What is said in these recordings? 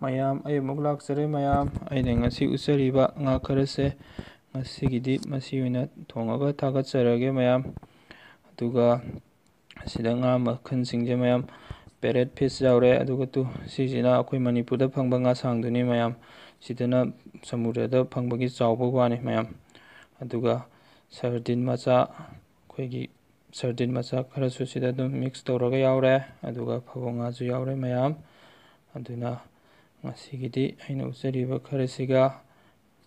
ꯃꯌꯥꯝ ꯑꯩ ꯑꯃꯨꯛ ꯂꯥꯛꯆꯔꯦ ꯃꯌꯥꯝ ꯑꯩꯅ ꯉꯁꯤ ꯎꯠꯆꯔꯤꯕ ꯉꯥ ꯈꯔꯁꯦ ꯉꯁꯤꯒꯤꯗꯤ ꯃꯁꯤ ꯑꯣꯏꯅ ꯊꯣꯡꯉꯒ ꯊꯥꯒꯠꯆꯔꯒꯦ ꯃꯌꯥꯝ ꯑꯗꯨꯒ ꯑꯁꯤꯗ ꯉꯥ ꯃꯈꯜꯁꯤꯡꯁꯦ ꯃꯌꯥꯝ ꯄꯦꯔꯦꯠ ꯐꯤꯁ ꯌꯥꯎꯔꯦ ꯑꯗꯨꯒ ꯁꯤꯁꯤꯅ ꯑꯩꯈꯣꯏ ꯃꯅꯤꯄꯨꯔꯗ ꯐꯪꯕ ꯉꯥꯁꯥꯡꯗꯨꯅꯤ ꯃꯌꯥꯝ ꯁꯤꯗꯅ ꯁꯃꯨꯗ꯭ꯔꯗ ꯐꯪꯕꯒꯤ ꯆꯥꯎꯕ ꯋꯥꯅꯤ ꯃꯌꯥꯝ ꯑꯗꯨꯒ ꯁꯔꯗꯤꯟ ꯃꯆꯥ ꯑꯩꯈꯣꯏꯒꯤ ꯁꯔꯗꯤꯟ ꯃꯆꯥ ꯈꯔꯁꯨ ꯁꯤꯗ ꯑꯗꯨꯝ ꯃꯤꯛꯁ ꯇꯧꯔꯒ ꯌꯥꯎꯔꯦ ꯑꯗꯨꯒ ꯐꯕꯧ ꯉꯥꯁꯨ ꯌꯥꯎꯔꯦ ꯃꯌꯥꯝ ꯑꯗꯨꯅ ꯉꯁꯤꯒꯤꯗꯤ ꯑꯩꯅ ꯎꯠꯆꯔꯤꯕ ꯈꯔꯁꯤꯒ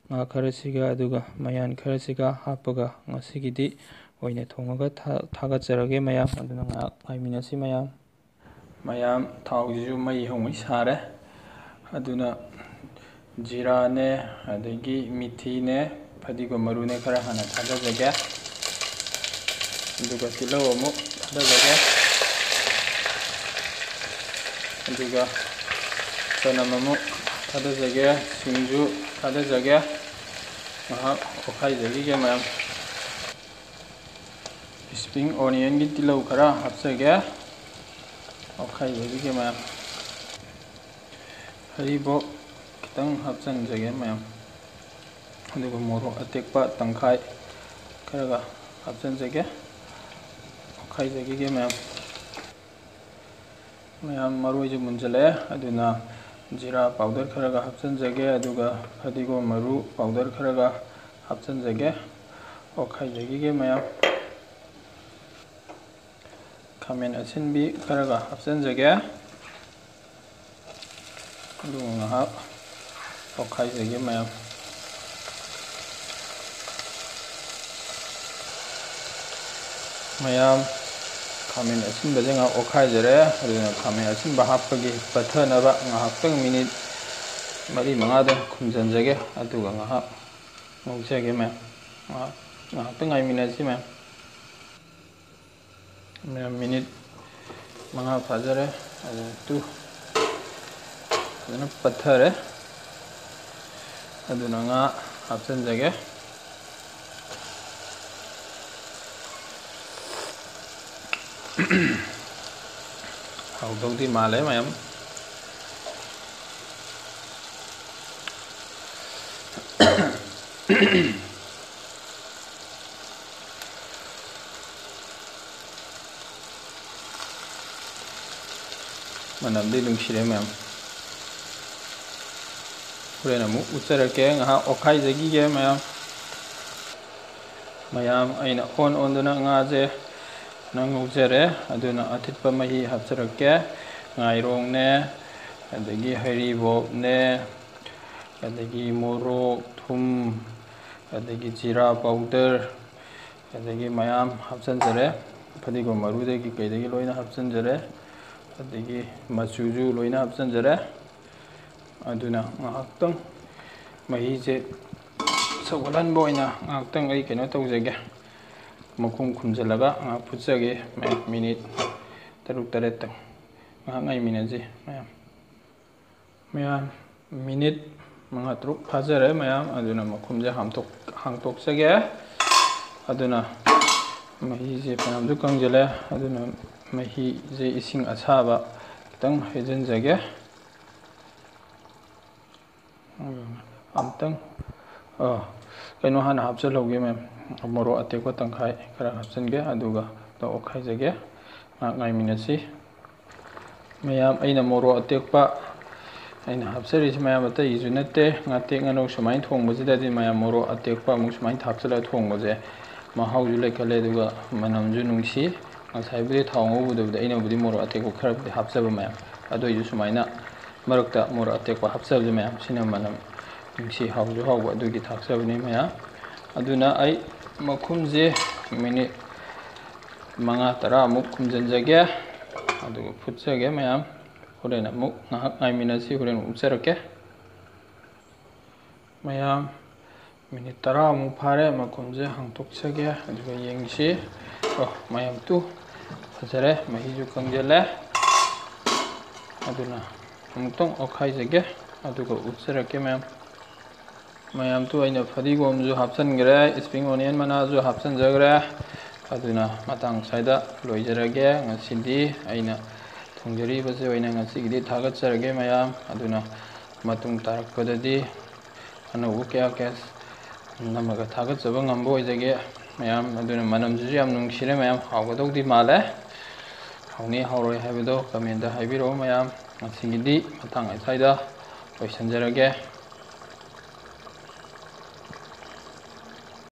ꯉꯥ ꯈꯔꯁꯤꯒ ꯑꯗꯨꯒ ꯃꯌꯥꯟ ꯈꯔꯁꯤꯒ ꯍꯥꯞꯄꯒ ꯉꯁꯤꯒꯤꯗꯤ ꯑꯣꯏꯅ ꯊꯣꯡꯉꯒ ꯊꯥꯒꯠꯆꯔꯒꯦ ꯃꯌꯥꯝ ꯑꯗꯨꯅ ꯉꯥꯏꯍꯥꯛ ꯉꯥꯏꯃꯤꯟꯅꯁꯤ ꯃꯌꯥꯝ ꯊꯥꯎꯁꯤꯁꯨ ꯃꯩ ꯍꯧꯉꯩ ꯁꯥꯔꯦ ꯑꯗꯨꯅ ꯖꯤꯔꯥꯅꯦ ꯑꯗꯒꯤ ꯃꯤꯊꯤꯅꯦ ꯐꯗꯤꯒꯣꯝ ꯃꯔꯨꯅꯦ ꯈꯔ ꯍꯥꯟꯅ ꯊꯥꯗꯖꯒꯦ ꯑꯗꯨꯒ ꯇꯤꯜꯍꯧ ꯑꯃꯨꯛ ꯊꯥꯗꯖꯒꯦ ꯑꯗꯨꯒ ꯆꯅꯝ ꯑꯃꯨꯛ ꯊꯥꯗꯖꯒꯦ ꯁꯤꯡꯁꯨ ꯊꯥꯗꯖꯒꯦ ꯉꯥꯏꯍꯥꯛ ꯑꯣꯠꯈꯥꯏꯖꯈꯤꯒꯦ ꯃꯌꯥꯝ ꯏꯁꯄ꯭ꯔꯤꯡ ꯑꯣꯅꯤꯌꯟꯒꯤ ꯇꯤꯜꯍꯧ ꯈꯔ ꯍꯥꯞꯆꯒꯦ ꯑꯣꯠꯈꯥꯏꯖꯈꯤꯒꯦ ꯃꯌꯥꯝ ꯍꯔꯤꯕꯣꯞ ꯈꯤꯇꯪ ꯍꯥꯞꯆꯤꯟꯖꯒꯦ ꯃꯌꯥꯝ ꯑꯗꯨꯒ ꯃꯣꯔꯣꯛ ꯑꯇꯦꯛꯄ ꯇꯪꯈꯥꯏ ꯈꯔꯒ ꯍꯥꯞꯆꯤꯟꯖꯒꯦ ꯑꯣꯠꯈꯥꯏꯖꯈꯤꯒꯦ ꯃꯌꯥꯝ ꯃꯔꯣꯏꯁꯨ ꯃꯨꯟꯖꯜꯂꯛꯑꯦ ꯑꯗꯨꯅ ꯖꯤꯔꯥ ꯄꯥꯎꯗꯔ ꯈꯔꯒ ꯍꯥꯞꯆꯤꯟꯖꯒꯦ ꯑꯗꯨꯒ ꯐꯗꯤꯒꯣꯝ ꯃꯔꯨ ꯄꯥꯎꯗꯔ ꯈꯔꯒ ꯍꯥꯞꯆꯤꯟꯖꯒꯦ ꯑꯣꯠꯈꯥꯏꯖꯈꯤꯒꯦ ꯃꯌꯥꯝ ꯈꯥꯃꯦꯟ ꯑꯁꯤꯟꯕꯤ ꯈꯔꯒ ꯍꯥꯞꯆꯤꯟꯖꯒꯦ ꯑꯗꯨꯒ ꯉꯥꯏꯍꯥꯛ ꯑꯣꯠꯈꯥꯏꯖꯒꯦ ꯃꯌꯥꯝ ꯈꯥꯃꯦꯟ ꯑꯁꯤꯟꯕꯁꯦ ꯉꯥꯏꯍꯥꯛ ꯑꯣꯠꯈꯥꯏꯖꯔꯦ ꯑꯗꯨꯅ ꯈꯥꯃꯦꯟ ꯑꯁꯤꯟꯕ ꯍꯥꯞꯄꯒꯤ ꯄꯠꯊꯅꯕ ꯉꯥꯏꯍꯥꯛꯇꯪ ꯃꯤꯅꯤꯠ 4-5ꯗ ꯈꯨꯝꯖꯤꯟꯖꯒꯦ ꯑꯗꯨꯒ ꯉꯥꯏꯍꯥꯛ ꯉꯧꯖꯒꯦ ꯉꯥꯏꯍꯥꯛꯇꯪ ꯉꯥꯏꯃꯤꯟꯅꯁꯤ ꯃꯌꯥꯝ ꯃꯤꯅꯤꯠ 5 ꯐꯥꯖꯔꯦ ꯑꯗꯨ ꯐꯖꯅ ꯄꯠꯊꯔꯦ ꯑꯗꯨꯅ ꯉꯥ ꯍꯥꯞꯆꯤꯟꯖꯒꯦ ꯍꯥꯎꯗꯧꯗꯤ ꯃꯥꯜꯂꯦ ꯃꯌꯥꯝ ꯃꯅꯝꯗꯤ ꯅꯨꯡꯁꯤꯔꯦ ꯃꯌꯥꯝ ꯍꯣꯔꯦꯟ ꯑꯃꯨꯛ ꯎꯠꯆꯔꯛꯀꯦ ꯉꯥꯏꯍꯥꯛ ꯑꯣꯠꯈꯥꯏꯖꯈꯤꯒꯦ ꯃꯌꯥꯝ ꯑꯩꯅ ꯑꯣꯟꯗꯨꯅ ꯉꯥꯁꯦ ꯉꯧꯖꯔꯦ ꯑꯗꯨꯅ ꯑꯊꯤꯠꯄ ꯃꯍꯤ ꯍꯥꯞꯆꯔꯛꯀꯦ ꯉꯥꯏꯔꯣꯡꯅꯦ ꯑꯗꯒꯤ ꯍꯩꯔꯤꯕꯣꯞꯅꯦ ꯑꯗꯒꯤ ꯃꯣꯔꯣꯛ ꯊꯨꯝ ꯑꯗꯒꯤ ꯖꯤꯔꯥ ꯄꯥꯎꯗꯔ ꯑꯗꯒꯤ ꯃꯌꯥꯝ ꯍꯥꯞꯆꯤꯟꯖꯔꯦ ꯐꯗꯤꯒꯣꯝ ꯃꯔꯨꯗꯒꯤ ꯀꯩꯗꯒꯤ ꯂꯣꯏꯅ ꯍꯥꯞꯆꯤꯟꯖꯔꯦ ꯑꯗꯒꯤ ꯃꯆꯨꯁꯨ ꯂꯣꯏꯅ ꯍꯥꯞꯆꯤꯟꯖꯔꯦ ꯑꯗꯨꯅ ꯉꯥꯏꯍꯥꯛꯇꯪ ꯃꯍꯤꯁꯦ ꯁꯧꯒꯠꯍꯟꯕ ꯑꯣꯏꯅ ꯉꯥꯏꯍꯥꯛꯇꯪ ꯑꯩ ꯀꯩꯅꯣ ꯇꯧꯖꯒꯦ ꯃꯈꯨꯝ ꯈꯨꯝꯖꯤꯜꯂꯒ ꯉꯥꯏꯍꯥꯛ ꯐꯨꯠꯆꯒꯦ ꯃꯤꯅꯤꯠ 6-7 ꯉꯥꯏꯍꯥꯛ ꯉꯥꯏꯃꯤꯟꯅꯁꯤ ꯃꯌꯥꯝ ꯃꯤꯅꯤꯠ 5-6 ꯐꯥꯖꯔꯦ मयाम अदुना मखुमजे हांतोक्चगे अदुना महीजे फनामजु कंजले अदुना महीजे इसिंग असाबा खितंग हैजनजगे अमतंग कइनो हाना हापचलौगे मैम मोरो अतेको तंखाय खरा हापचनगे अदुगा ओखाइजगे गाइमिनसी मयाम अइना मोरो अतेकपा अइना हापचरिस मयाम अतैजु नते ngatek ngano sumain thongbajidadi mayam moro atekpa amuk sumain thapchala thongbaje mahauju lekale aduga manamju nungsi ngasaibude thawngobudubde aina budi moro atekko kharabudi hapchaba mayam adoiju sumaina marakta moro atekpa hapchabje mayam sina manam nungsi hauju hauba adugi thakchabani mayam aduna ai makhumje minute 5-10 amuk khumjanjage aduga phutchage mayam horen amuk ngahak ngaiminasi horen upcharake मयाम minute 10 अमुक फारे मखुमजे हांतोक्चगे अदुगा येंगसी मयाम तु फजरे महीजु कंजले अदुना अमुक्तंग ओखाइजगे अदुगा उच्चरके मयाम तु अइना फदिगोमजु हापचनगरे spring onion मनाजु हापचनजगरे अदुना Matang Saida लोइजरगे ngasiदी अइना थोंजरीबसे अइना ngasiगidi थागतचरगे मयाम अदुना ꯃꯇꯨꯡ ꯇꯥꯔꯛꯄꯗꯗꯤ ꯑꯅꯧꯕ ꯀꯌꯥ ꯅꯝꯃꯒ ꯊꯥꯒꯠꯆꯕ ꯉꯝꯕ ꯑꯣꯏꯖꯒꯦ ꯃꯌꯥꯝ. ꯑꯗꯨꯅ ꯃꯅꯝꯁꯤꯁꯨ ꯌꯥꯝ ꯅꯨꯡꯁꯤꯔꯦ ꯃꯌꯥꯝ. ꯍꯥꯎꯒꯗꯧꯗꯤ ꯃꯥꯜꯂꯦ. ꯍꯥꯎꯅꯤ ꯍꯥꯎꯔꯣꯏ ꯍꯥꯏꯕꯗꯣ ꯀꯃꯦꯟꯗ ꯍꯥꯏꯕꯤꯔꯛꯑꯣ ꯃꯌꯥꯝ. ꯉꯁꯤꯒꯤꯗꯤ ꯃꯇꯥꯡ ꯑꯁ꯭ꯋꯥꯏꯗ ꯂꯣꯏꯁꯤꯟꯖꯔꯒꯦ.